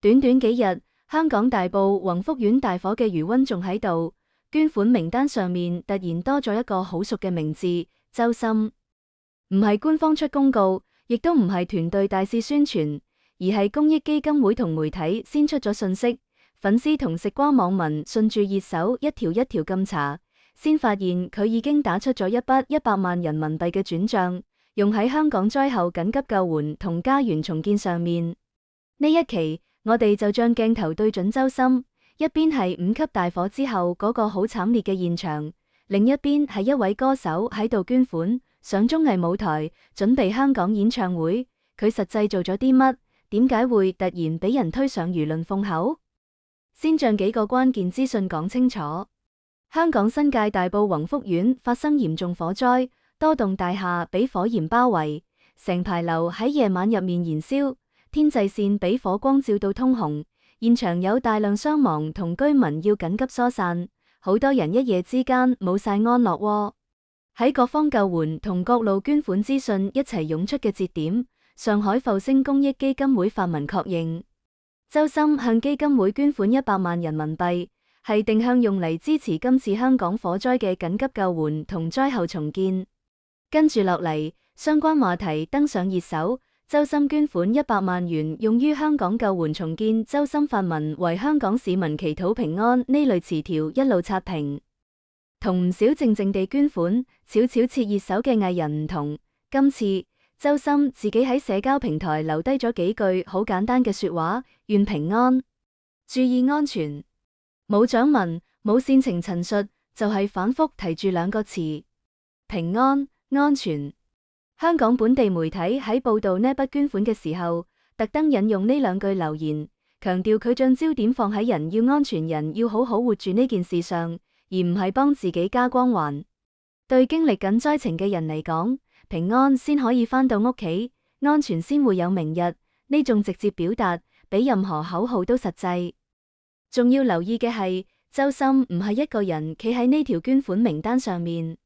短短幾日，香港大埔宏福苑大火嘅餘溫仲喺度，捐款名單上面突然多咗一個好熟嘅名字——周深。唔係官方出公告，亦都唔係團隊大肆宣傳，而係公益基金會同媒體先出咗信息，粉絲同食瓜網民順住熱搜一條一條咁查，先發現佢已經打出咗一筆100萬人民幣嘅轉賬，用喺香港災後緊急救援同家園重建上面。呢一期我哋就將鏡頭對準周深，一邊係5級大火之後嗰個好慘烈嘅現場，另一邊係一位歌手喺度捐款上綜藝舞台，準備香港演唱會。佢實際做咗啲乜？點解會突然俾人推上輿論風口？先將幾個關鍵資訊講清楚。香港新界大埔宏福苑發生嚴重火災，多棟大廈俾火焰包圍，成排樓喺夜晚入面燃燒，天際線俾火光照到通紅，現場有大量傷亡同居民要緊急疏散，好多人一夜之間冇晒安樂窩。喺各方救援同各路捐款資訊一齊湧出嘅節點，上海復星公益基金會發文確認，周深向基金會捐款100萬人民幣，係定向用嚟支持今次香港火災嘅緊急救援同災後重建。跟住落嚟，相關話題登上熱搜。周深捐款100萬元用於香港救援重建，周深發文為香港市民祈禱平安，呢類詞條一路刷屏。同唔少靜靜地捐款、悄悄切熱搜嘅藝人唔同，今次周深自己喺社交平台留低咗幾句好簡單嘅說話：願平安，注意安全。冇掌文，冇煽情陳述，就係反覆提住兩個詞：平安、安全。香港本地媒體喺報道呢筆捐款嘅時候，特登引用呢兩句留言，強調佢將焦點放喺人要安全，人要好好活住呢件事上，而唔係幫自己加光環。對經歷緊災情嘅人嚟講，平安先可以返到屋企，安全先會有明日，呢種直接表達比任何口號都實際。仲要留意嘅係，周深唔係一個人企喺呢條捐款名單上面。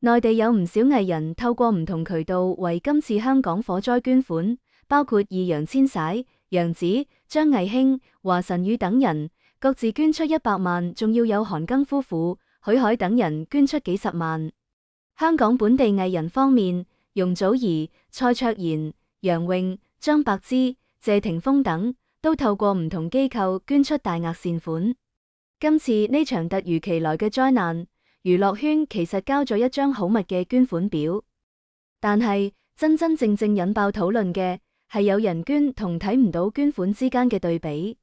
內地有唔少藝人透過唔同渠道為今次香港火災捐款，包括易烊千璽、楊紫、張藝興、華晨宇等人，各自捐出100萬，仲要有韓庚夫婦、許海等人捐出幾十萬。香港本地藝人方面，容祖兒、蔡卓妍、楊穎、張柏芝、謝霆鋒等都透過唔同機構捐出大額善款。今次呢場突如其來嘅災難，娛樂圈其實交咗一張好密嘅捐款表，但係真真正正引爆討論嘅係有人捐同睇唔到捐款之間嘅對比。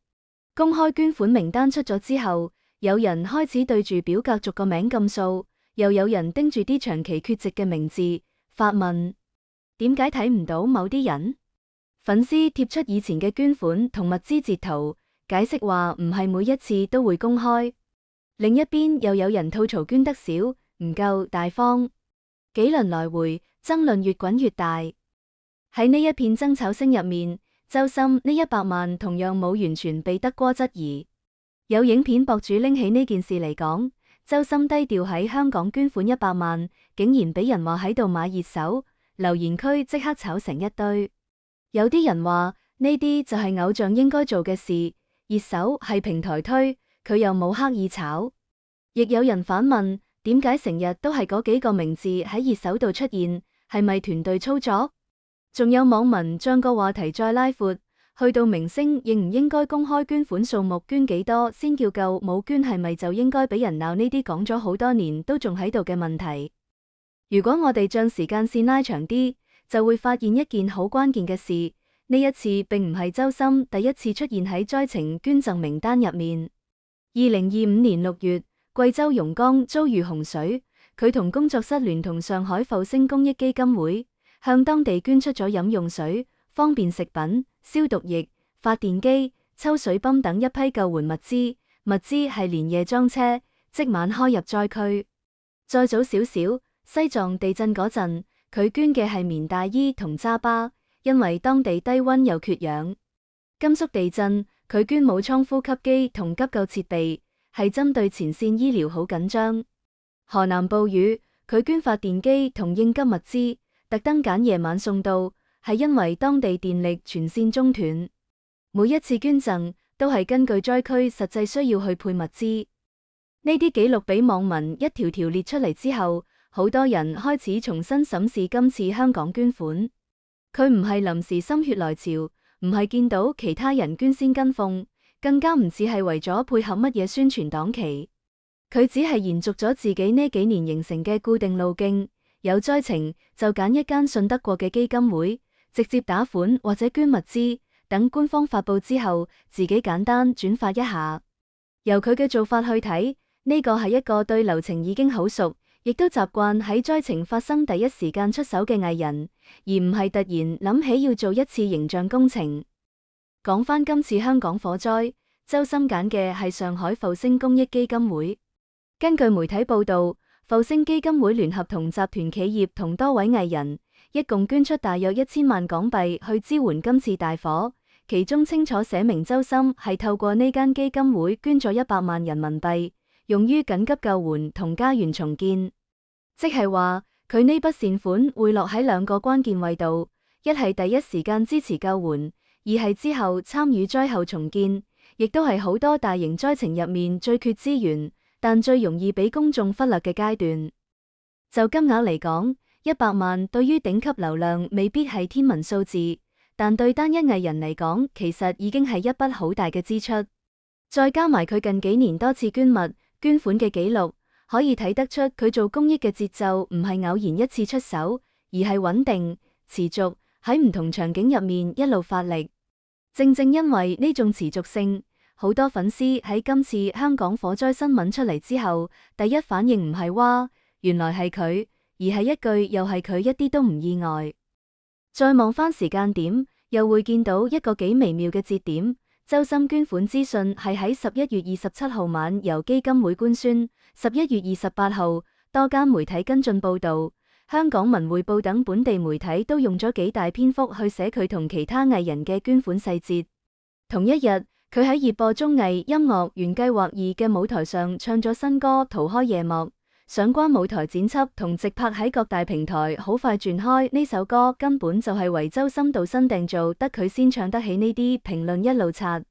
公開捐款名單出咗之後，有人開始對住表格逐個名撳數，又有人盯住啲長期缺席嘅名字發問：點解睇唔到某啲人？粉絲貼出以前嘅捐款同物資截圖，解釋話唔係每一次都會公開。另一邊又有人吐槽捐得少，唔夠大方，幾輪來回，爭論越滾越大。喺呢一片爭吵聲入面，周深呢100萬同樣冇完全被得過質疑。有影片博主拎起呢件事嚟講，周深低調喺香港捐款100萬，竟然俾人話喺度買熱搜，留言區即刻炒成一堆。有啲人話呢啲就係偶像應該做嘅事，熱搜係平台推，佢又冇刻意炒。亦有人反問，點解成日都係嗰幾個名字喺熱搜度出現，係咪團隊操作？仲有網民將個話題再拉闊，去到明星應唔應該公開捐款數目，捐幾多先叫夠，冇捐係咪就應該俾人鬧？呢啲講咗好多年都仲喺度嘅問題。如果我哋將時間線拉長啲，就會發現一件好關鍵嘅事，呢一次並唔係周深第一次出現喺災情捐贈名單入面。2025年6月，貴州榕江遭遇洪水，佢同工作室聯同上海復星公益基金會向當地捐出咗飲用水、方便食品、消毒液、發電機、抽水泵等一批救援物資。物資係連夜裝車，即晚開入災區。再早少少，西藏地震嗰陣，佢捐嘅係棉大衣同渣巴，因為當地低溫又缺氧。甘肅地震，佢捐武艙呼吸機同急救設備，係針對前線醫療好緊張。河南暴雨，佢捐發電機同應急物資，特登揀夜晚送到，係因為當地電力全線中斷。每一次捐贈都係根據災區實際需要去配物資。呢啲記錄俾網民一條條列出嚟之後，好多人開始重新審視今次香港捐款。佢唔係臨時心血來潮，唔係見到其他人捐先跟風，更加唔似係為咗配合乜嘢宣傳檔期。佢只係延續咗自己呢幾年形成嘅固定路徑，有災情就揀一間信得過嘅基金會，直接打款或者捐物資，等官方發佈之後，自己簡單轉發一下。由佢嘅做法去睇，呢個係一個對流程已經好熟，亦都習慣喺災情發生第一時間出手嘅藝人，而唔係突然諗起要做一次形象工程。講返今次香港火災，周深揀嘅係上海復星公益基金會。根據媒體報道，復星基金會聯合同集團企業同多位藝人，一共捐出大約1000萬港幣去支援今次大火，其中清楚寫明周深係透過呢間基金會捐咗100萬人民幣，用於緊急救援同家園重建。即係話，佢呢筆善款會落喺兩個關鍵位度，一係第一時間支持救援，二係之後參與災後重建，亦都係好多大型災情入面最缺資源，但最容易俾公眾忽略嘅階段。就金額嚟講，100萬對於頂級流量未必係天文數字，但對單一藝人嚟講，其實已經係一筆好大嘅支出。再加埋佢近幾年多次捐物捐款嘅記錄，可以睇得出佢做公益嘅節奏唔係偶然一次出手，而係穩定持續喺唔同場景入面一路發力。正正因為呢種持續性，好多粉絲喺今次香港火災新聞出嚟之後，第一反應唔係哇，原來係佢，而係一句又係佢，一啲都唔意外。再望翻時間點，又會見到一個幾微妙嘅節點。周深捐款資訊係喺11月27號晚由基金會官宣，11月28號多間媒體跟進報道，香港文匯報等本地媒體都用咗幾大篇幅去寫佢同其他藝人嘅捐款細節。同一日，佢喺熱播綜藝音樂原計劃2嘅舞台上唱咗新歌《逃開夜幕》，相關舞台剪輯同直拍喺各大平台好快傳開。呢首歌根本就係為周深度身訂造，得佢先唱得起呢啲評論一路刷。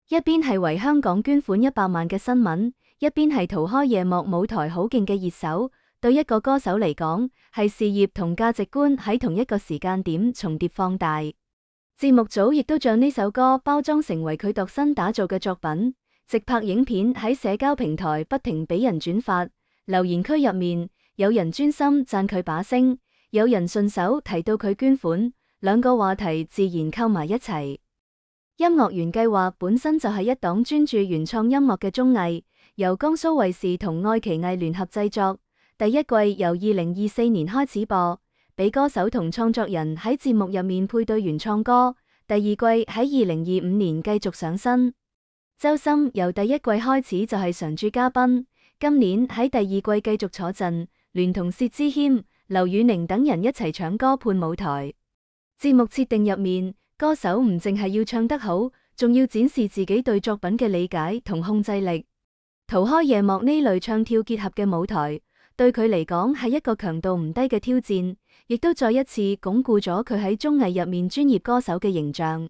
一邊係為香港捐款100萬嘅新聞，一邊係逃開夜幕舞台好勁嘅熱搜。對一個歌手嚟講，係事業同價值觀喺同一個時間點重疊放大。節目組亦都將呢首歌包裝成為佢度身打造嘅作品，直拍影片喺社交平台不停俾人轉發。留言區入面，有人專心讚佢把聲，有人順手提到佢捐款，兩個話題自然扣埋一齊。音樂原計劃本身就係一檔專注原創音樂嘅綜藝，由江蘇衛視同愛奇藝聯合製作。第一季由2024年開始播，俾歌手同創作人喺節目入面配對原創歌。第二季喺2025年繼續上新。周深由第一季開始就係常駐嘉賓。今年喺第二季繼續坐鎮，聯同薛之謙、劉宇寧等人一齊搶歌伴舞台。節目設定入面，歌手唔淨係要唱得好，仲要展示自己對作品嘅理解同控制力。逃開夜幕呢類唱跳結合嘅舞台，對佢嚟講係一個強度唔低嘅挑戰，亦都再一次鞏固咗佢喺綜藝入面專業歌手嘅形象。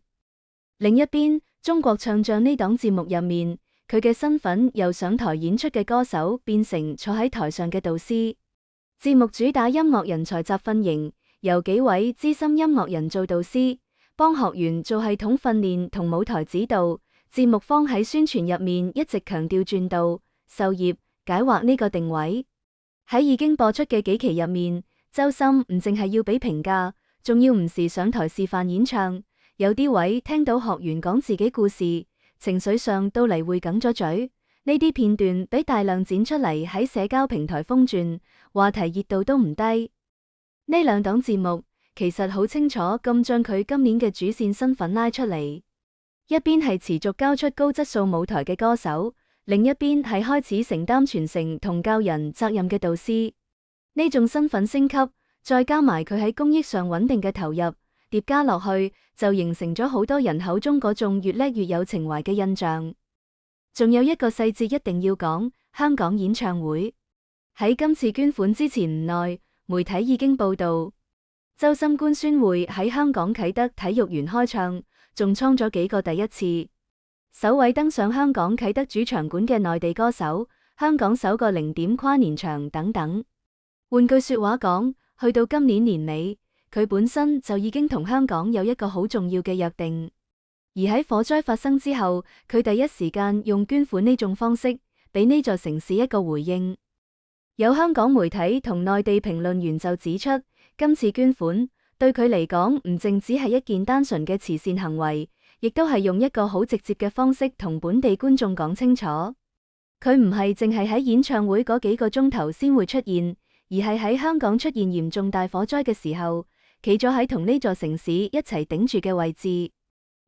另一邊，中國唱將呢檔節目入面，佢嘅身份由上台演出嘅歌手變成坐喺台上嘅導師。節目主打音樂人才集訓營，由幾位資深音樂人做導師，幫學員做系統訓練同舞台指導。節目方喺宣傳入面一直強調傳道、授業、解惑呢個定位。喺已經播出嘅幾期入面，周深唔淨係要俾評價，仲要唔時上台示範演唱。有啲位聽到學員講自己故事，情緒上到嚟會哽咗嘴。呢啲片段俾大量剪出嚟喺社交平台瘋轉，話題熱度都唔低。呢兩檔節目其實好清楚咁將佢今年嘅主線身份拉出嚟，一邊係持續交出高質素舞台嘅歌手，另一邊係開始承擔傳承同教人責任嘅導師。呢種身份升級，再加埋佢喺公益上穩定嘅投入，疊加落去就形成咗好多人口中嗰種越叻越有情懷嘅印象。仲有一個細節一定要講，香港演唱會喺今次捐款之前唔耐，媒體已經報道周深官宣會喺香港啟德體育園開唱，仲創咗幾個第一次。首位登上香港啟德主場館嘅內地歌手，香港首個0點跨年場等等。換句說話講，去到今年年尾，佢本身就已經同香港有一個好重要嘅約定。而喺火災發生之後，佢第一時間用捐款呢種方式，俾呢座城市一個回應。有香港媒體同內地評論員就指出，今次捐款對佢嚟講唔淨只係一件單純嘅慈善行為，亦都係用一個好直接嘅方式同本地觀眾講清楚。佢唔係淨係喺演唱會嗰幾個鐘頭先會出現，而係喺香港出現嚴重大火災嘅時候，企咗喺同呢座城市一齊頂住嘅位置。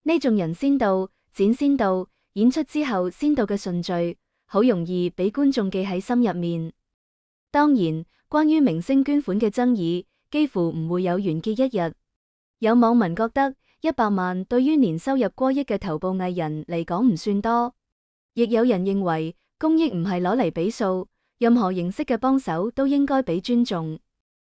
呢種人先到、展先到、演出之後先到嘅順序，好容易俾觀眾記喺心入面。當然，關於明星捐款嘅爭議，幾乎唔會有完結一日。有網民覺得100萬對於年收入過億嘅頭部藝人嚟講唔算多，亦有人認為公益唔係攞嚟比數，任何形式嘅幫手都應該俾尊重。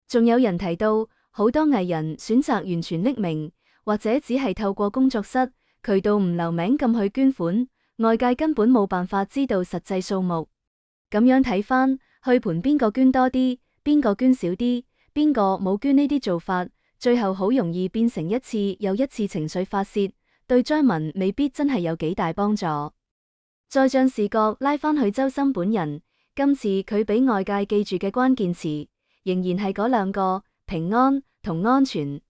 仲有人提到，好多藝人選擇完全匿名，或者只係透過工作室渠道唔留名咁去捐款，外界根本冇辦法知道實際數目。咁樣睇返，去盤邊個捐多啲，邊個捐少啲，邊個冇捐呢啲做法，最後好容易變成一次又一次情緒發洩，對災民未必真係有幾大幫助。再將視角拉返去周深本人，今次佢俾外界記住嘅關鍵詞，仍然係嗰兩個：平安同安全。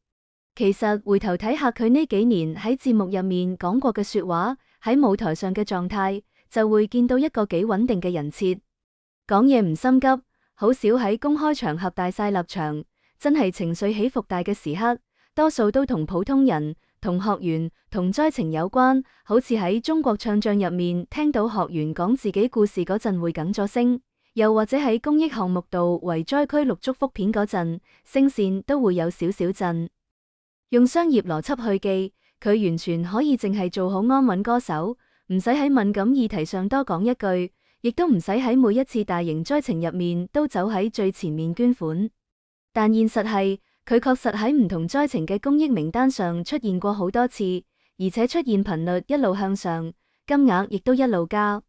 其實回頭睇下佢呢幾年喺節目入面講過嘅說話，喺舞台上嘅狀態，就會見到一個幾穩定嘅人設。講嘢唔心急，好少喺公開場合大晒立場，真係情緒起伏大嘅時刻，多數都同普通人、同學員、同災情有關。好似喺中國唱將入面聽到學員講自己故事嗰陣會哽咗聲，又或者喺公益項目度為災區錄祝福片嗰陣，聲線都會有少少震。用商業邏輯去記，佢完全可以淨係做好安穩歌手，唔使喺敏感議題上多講一句，亦都唔使喺每一次大型災情入面都走喺最前面捐款。但現實係，佢確實喺唔同災情嘅公益名單上出現過好多次，而且出現頻率一路向上，金額亦都一路加。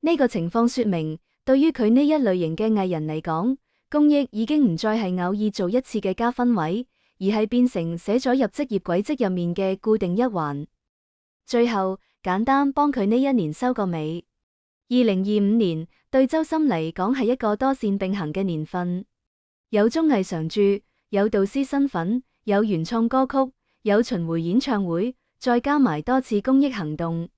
呢個情況說明，對於佢呢一類型嘅藝人嚟講，公益已經唔再係偶爾做一次嘅加分位，而係變成寫咗入職業軌跡入面嘅固定一環。最後，簡單幫佢呢一年收個尾。2025年對周深嚟講係一個多線並行嘅年份，有綜藝常駐，有導師身份，有原創歌曲，有巡迴演唱會，再加埋多次公益行動。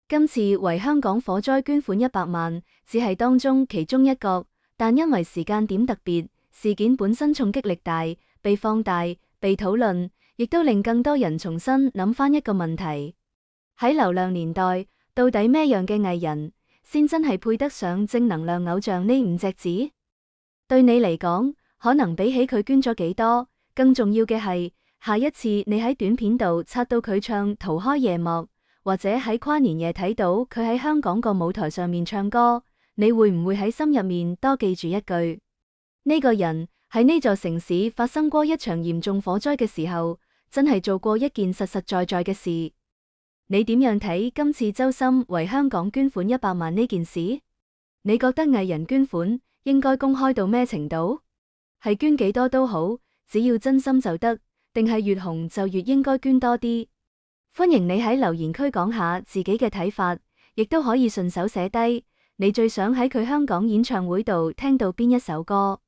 今次為香港火災捐款100萬，只係當中其中一個，但因為時間點特別，事件本身衝擊力大，被放大，被討論，亦都令更多人重新諗翻一個問題：喺流量年代，到底咩樣嘅藝人先真係配得上正能量偶像呢5隻字？對你嚟講，可能比起佢捐咗幾多，更重要嘅係下一次你喺短片度刷到佢唱《逃開夜幕》，或者喺跨年夜睇到佢喺香港個舞台上面唱歌，你會唔會喺心入面多記住一句：呢個人喺呢座城市發生過一場嚴重火災嘅時候，真係做過一件實實在在嘅事？你點樣睇今次周深為香港捐款100萬呢件事？你覺得藝人捐款應該公開到咩程度？係捐幾多都好，只要真心就得，定係越紅就越應該捐多啲？歡迎你喺留言區講下自己嘅睇法，亦都可以順手寫低你最想喺佢香港演唱會度聽到邊一首歌。